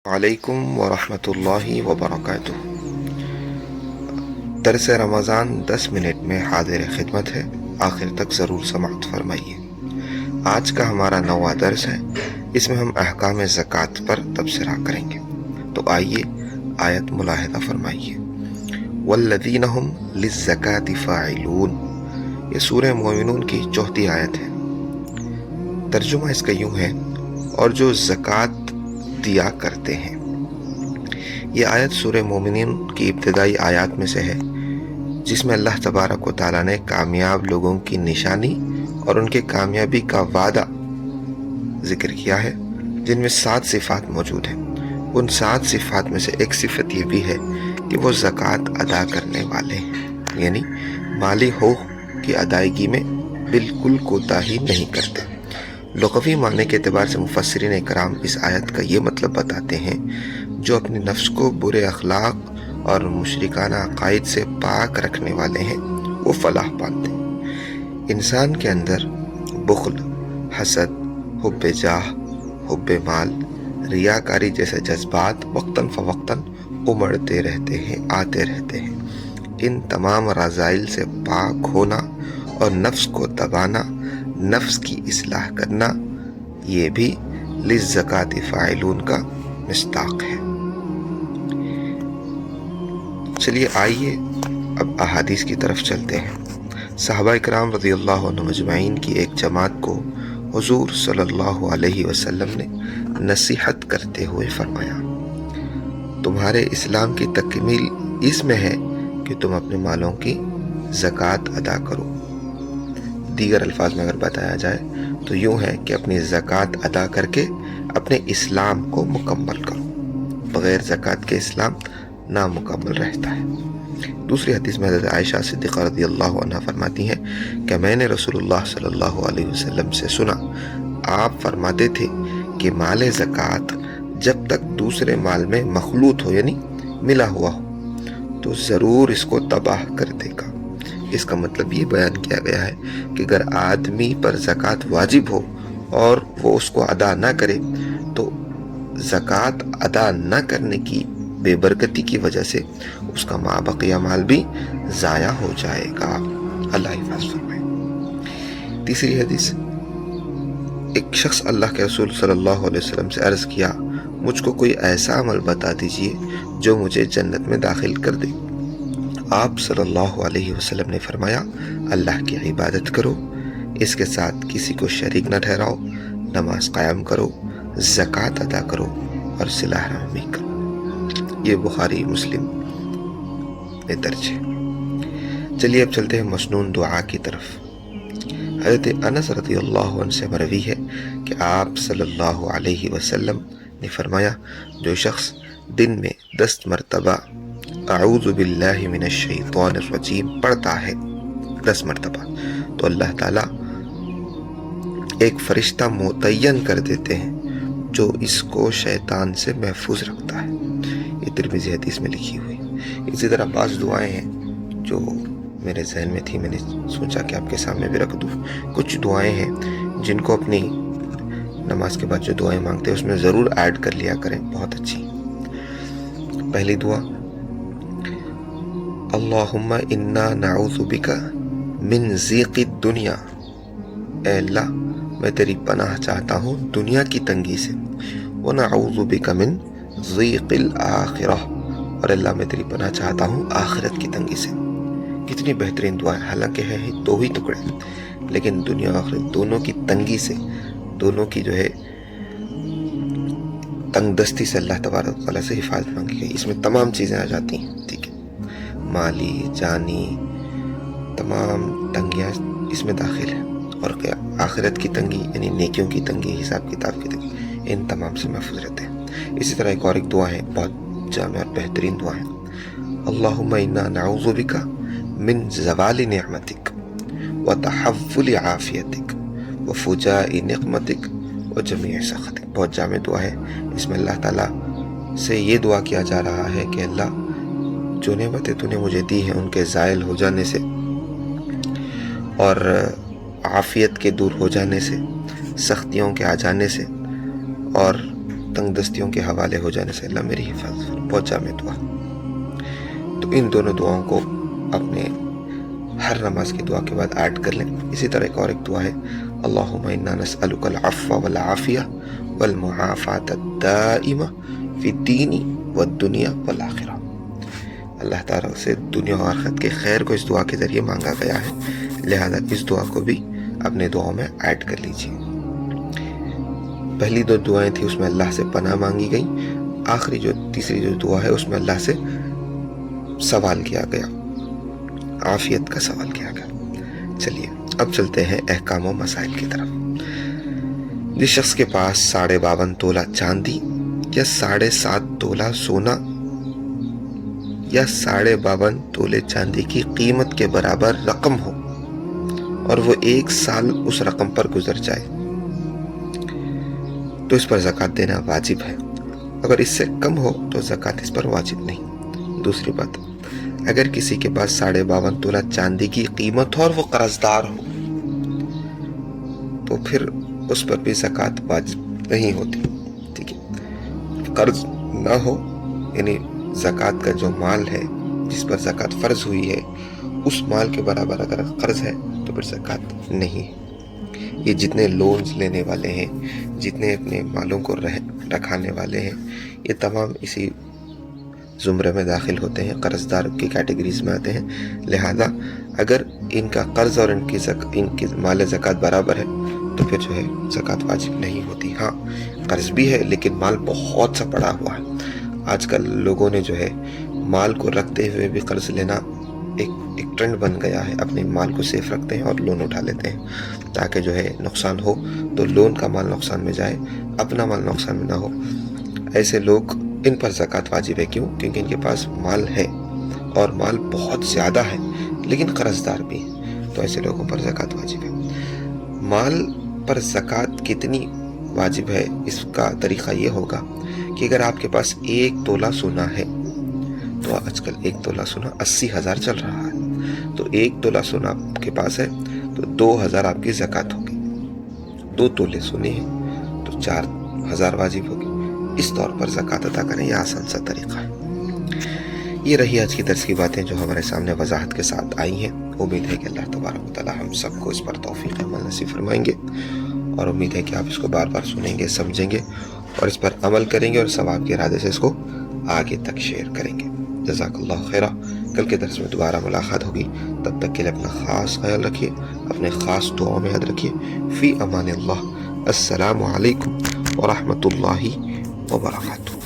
وعلیکم ورحمۃ اللہ وبرکاتہ۔ درس رمضان 10 منٹ میں حاضر خدمت ہے، آخر تک ضرور سماعت فرمائیے۔ آج کا ہمارا 9واں درس ہے، اس میں ہم احکام زکوٰۃ پر تبصرہ کریں گے۔ تو آئیے آیت ملاحظہ فرمائیے۔ والذین هم للزکاة فاعلون، یہ سورہ مومنون کی 4تھی آیت ہے۔ ترجمہ اس کا یوں ہے، اور جو زکوٰۃ دیا کرتے ہیں۔ یہ آیت سورہ مومنین کی ابتدائی آیات میں سے ہے، جس میں اللہ تبارک و تعالیٰ نے کامیاب لوگوں کی نشانی اور ان کے کامیابی کا وعدہ ذکر کیا ہے، جن میں 7 صفات موجود ہیں۔ ان 7 صفات میں سے ایک صفت یہ بھی ہے کہ وہ زکوٰۃ ادا کرنے والے ہیں، یعنی مالی حقوق کی ادائیگی میں بالکل کوتاہی نہیں کرتے۔ لغوی معنی کے اعتبار سے مفسرین اکرام اس آیت کا یہ مطلب بتاتے ہیں، جو اپنے نفس کو برے اخلاق اور مشرکانہ عقائد سے پاک رکھنے والے ہیں، وہ فلاح پاتے ہیں۔ انسان کے اندر بخل، حسد، حب جاہ، حب مال، ریاکاری جیسے جذبات وقتاً فوقتاً امڑتے رہتے ہیں، آتے رہتے ہیں۔ ان تمام رذائل سے پاک ہونا اور نفس کو دبانا، نفس کی اصلاح کرنا، یہ بھی للزکاة فاعلون کا مصداق ہے۔ چلیے آئیے اب احادیث کی طرف چلتے ہیں۔ صحابہ اکرام رضی اللہ عنہ مجمعین کی ایک جماعت کو حضور صلی اللہ علیہ وسلم نے نصیحت کرتے ہوئے فرمایا، تمہارے اسلام کی تکمیل اس میں ہے کہ تم اپنے مالوں کی زکوٰۃ ادا کرو۔ دیگر الفاظ میں اگر بتایا جائے تو یوں ہے کہ اپنی زکوٰۃ ادا کر کے اپنے اسلام کو مکمل کرو۔ بغیر زکوٰۃ کے اسلام نامکمل رہتا ہے۔ دوسری حدیث میں حضرت عائشہ صدیقہ رضی اللہ عنہا فرماتی ہیں کہ میں نے رسول اللہ صلی اللہ علیہ وسلم سے سنا، آپ فرماتے تھے کہ مال زکوٰۃ جب تک دوسرے مال میں مخلوط ہو، یعنی ملا ہوا ہو، تو ضرور اس کو تباہ کر دے گا۔ اس کا مطلب یہ بیان کیا گیا ہے کہ اگر آدمی پر زکوٰۃ واجب ہو اور وہ اس کو ادا نہ کرے تو زکوٰۃ ادا نہ کرنے کی بے برکتی کی وجہ سے اس کا مابقیہ مال بھی ضائع ہو جائے گا۔ اللہ حفاظ فرمائے۔ تیسری حدیث، ایک شخص اللہ کے رسول صلی اللہ علیہ وسلم سے عرض کیا، مجھ کو کوئی ایسا عمل بتا دیجئے جو مجھے جنت میں داخل کر دے۔ آپ صلی اللہ علیہ وسلم نے فرمایا، اللہ کی عبادت کرو، اس کے ساتھ کسی کو شریک نہ ٹھہراؤ، نماز قائم کرو، زکوٰۃ ادا کرو اور صلہ رحمی کرو۔ یہ بخاری مسلم میں درج ہے۔ چلیے اب چلتے ہیں مسنون دعا کی طرف۔ حضرت انس رضی اللہ عنہ سے مروی ہے کہ آپ صلی اللہ علیہ وسلم نے فرمایا، جو شخص دن میں 10 مرتبہ اعوذ باللہ من الشیطان الرجیم پڑھتا ہے 10 مرتبہ، تو اللہ تعالیٰ ایک فرشتہ متعین کر دیتے ہیں جو اس کو شیطان سے محفوظ رکھتا ہے۔ یہ ترمذی حدیث میں لکھی ہوئی۔ اسی طرح بعض دعائیں ہیں جو میرے ذہن میں تھی، میں نے سوچا کہ آپ کے سامنے بھی رکھ دوں۔ کچھ دعائیں ہیں جن کو اپنی نماز کے بعد جو دعائیں مانگتے ہیں اس میں ضرور ایڈ کر لیا کریں، بہت اچھی۔ پہلی دعا، اللہم انا نعوذ بک من ضیق الدنیا، اے اللہ میں تیری پناہ چاہتا ہوں دنیا کی تنگی سے، ونعوذ بک من ضیق الآخرہ، اور اللہ میں تیری پناہ چاہتا ہوں آخرت کی تنگی سے۔ کتنی بہترین دعا ہے، حالانکہ ہے 2 ہی ٹکڑے، لیکن دنیا اور آخرت دونوں کی تنگی سے، دونوں کی جو ہے تنگ دستی سے اللہ تبارک و تعالیٰ سے حفاظت مانگی گئی۔ اس میں تمام چیزیں آ جاتی ہیں، ٹھیک ہے، مالی، جانی، تمام تنگیاں اس میں داخل ہیں، اور آخرت کی تنگی یعنی نیکیوں کی تنگی، حساب کتاب کی تنگی، ان تمام سے محفوظ رہتے ہیں۔ اسی طرح ایک اور ایک دعا ہے، بہت جامع اور بہترین دعا ہے، اللہم انا نعوذ بک من زوال نعمتک وتحول عافیتک وفجاء نقمتک وجمیع سخطک۔ بہت جامع دعا ہے، اس میں اللہ تعالیٰ سے یہ دعا کیا جا رہا ہے کہ اللہ جو نعمتیں تو نے مجھے دی ہیں ان کے زائل ہو جانے سے اور عافیت کے دور ہو جانے سے، سختیوں کے آ جانے سے اور تنگ دستیوں کے حوالے ہو جانے سے اللہ میری حفاظت پہنچا میں دعا. تو ان دونوں دعاؤں کو اپنے ہر نماز کی دعا کے بعد ایڈ کر لیں. اسی طرح ایک دعا ہے اللہم انا نسألک العفو والعافیہ والمعافاة الدائمہ فی الدین والدنیا والآخرہ. اللہ تعالیٰ سے دنیا و آخرت کے خیر کو اس دعا کے ذریعے مانگا گیا ہے، لہذا اس دعا کو بھی اپنے دعاؤں میں ایڈ کر لیجیے. پہلی 2 دعائیں تھیں اس میں اللہ سے پناہ مانگی گئی. آخری تیسری دعا ہے اس میں اللہ سے سوال کیا گیا، عافیت کا سوال کیا گیا. چلیے اب چلتے ہیں احکام و مسائل کی طرف. جس شخص کے پاس 52.5 تولہ چاندی یا 7.5 تولہ سونا یا 52.5 تولے چاندی کی قیمت کے برابر رقم ہو اور وہ 1 سال اس رقم پر گزر جائے تو اس پر زکوٰۃ دینا واجب ہے. اگر اس سے کم ہو تو زکوٰۃ اس پر واجب نہیں. دوسری بات، اگر کسی کے پاس 52.5 تولہ چاندی کی قیمت ہو اور وہ قرض دار ہو تو پھر اس پر بھی زکوٰۃ واجب نہیں ہوتی. ٹھیک ہے، قرض نہ ہو یعنی زکوٰۃ کا جو مال ہے جس پر زکوٰۃ فرض ہوئی ہے اس مال کے برابر اگر قرض ہے تو پھر زکوٰۃ نہیں ہے. یہ جتنے لونز لینے والے ہیں، جتنے اپنے مالوں کو رکھانے والے ہیں، یہ تمام اسی زمرے میں داخل ہوتے ہیں، قرض دار کی کیٹیگریز میں آتے ہیں. لہذا اگر ان کا قرض اور ان کی مال زکوٰۃ برابر ہے تو پھر جو ہے زکوٰۃ واجب نہیں ہوتی. ہاں قرض بھی ہے لیکن مال بہت سا پڑا ہوا ہے. آج کل لوگوں نے جو ہے مال کو رکھتے ہوئے بھی قرض لینا ایک ٹرینڈ بن گیا ہے. اپنے مال کو سیف رکھتے ہیں اور لون اٹھا لیتے ہیں تاکہ جو ہے نقصان ہو تو لون کا مال نقصان میں جائے، اپنا مال نقصان میں نہ ہو. ایسے لوگ ان پر زکوٰۃ واجب ہے. کیوں؟ کیونکہ ان کے پاس مال ہے اور مال بہت زیادہ ہے لیکن قرض دار بھی ہے، تو ایسے لوگوں پر زکوٰۃ واجب ہے. مال پر زکوٰۃ کتنی واجب ہے اس کا طریقہ یہ ہوگا کہ اگر آپ کے پاس 1 تولہ سونا ہے تو آج کل 1 تولہ سونا 80,000 چل رہا ہے، تو 1 تولہ سونا آپ کے پاس ہے تو 2,000 آپ کی زکوٰۃ ہوگی. 2 تولے سونے ہیں تو 4,000 واجب ہوگی. اس طور پر زکوٰۃ ادا کریں، یہ آسان سا طریقہ ہے. یہ رہی آج کی درس کی باتیں جو ہمارے سامنے وضاحت کے ساتھ آئی ہیں. امید ہے کہ اللہ تبارک و تعالیٰ ہم سب کو اس پر توفیق عمل نصیب فرمائیں گے، اور امید ہے کہ آپ اس کو بار بار سنیں گے، سمجھیں گے اور اس پر عمل کریں گے اور ثواب کے ارادے سے اس کو آگے تک شیئر کریں گے. جزاک اللہ خیرہ. کل کے درس میں دوبارہ ملاقات ہوگی. تب تک کے لیے اپنا خاص خیال رکھیے، اپنے خاص دعاؤں میں یاد رکھیے. فی امان اللہ. السلام علیکم ورحمۃ اللہ وبرکاتہ.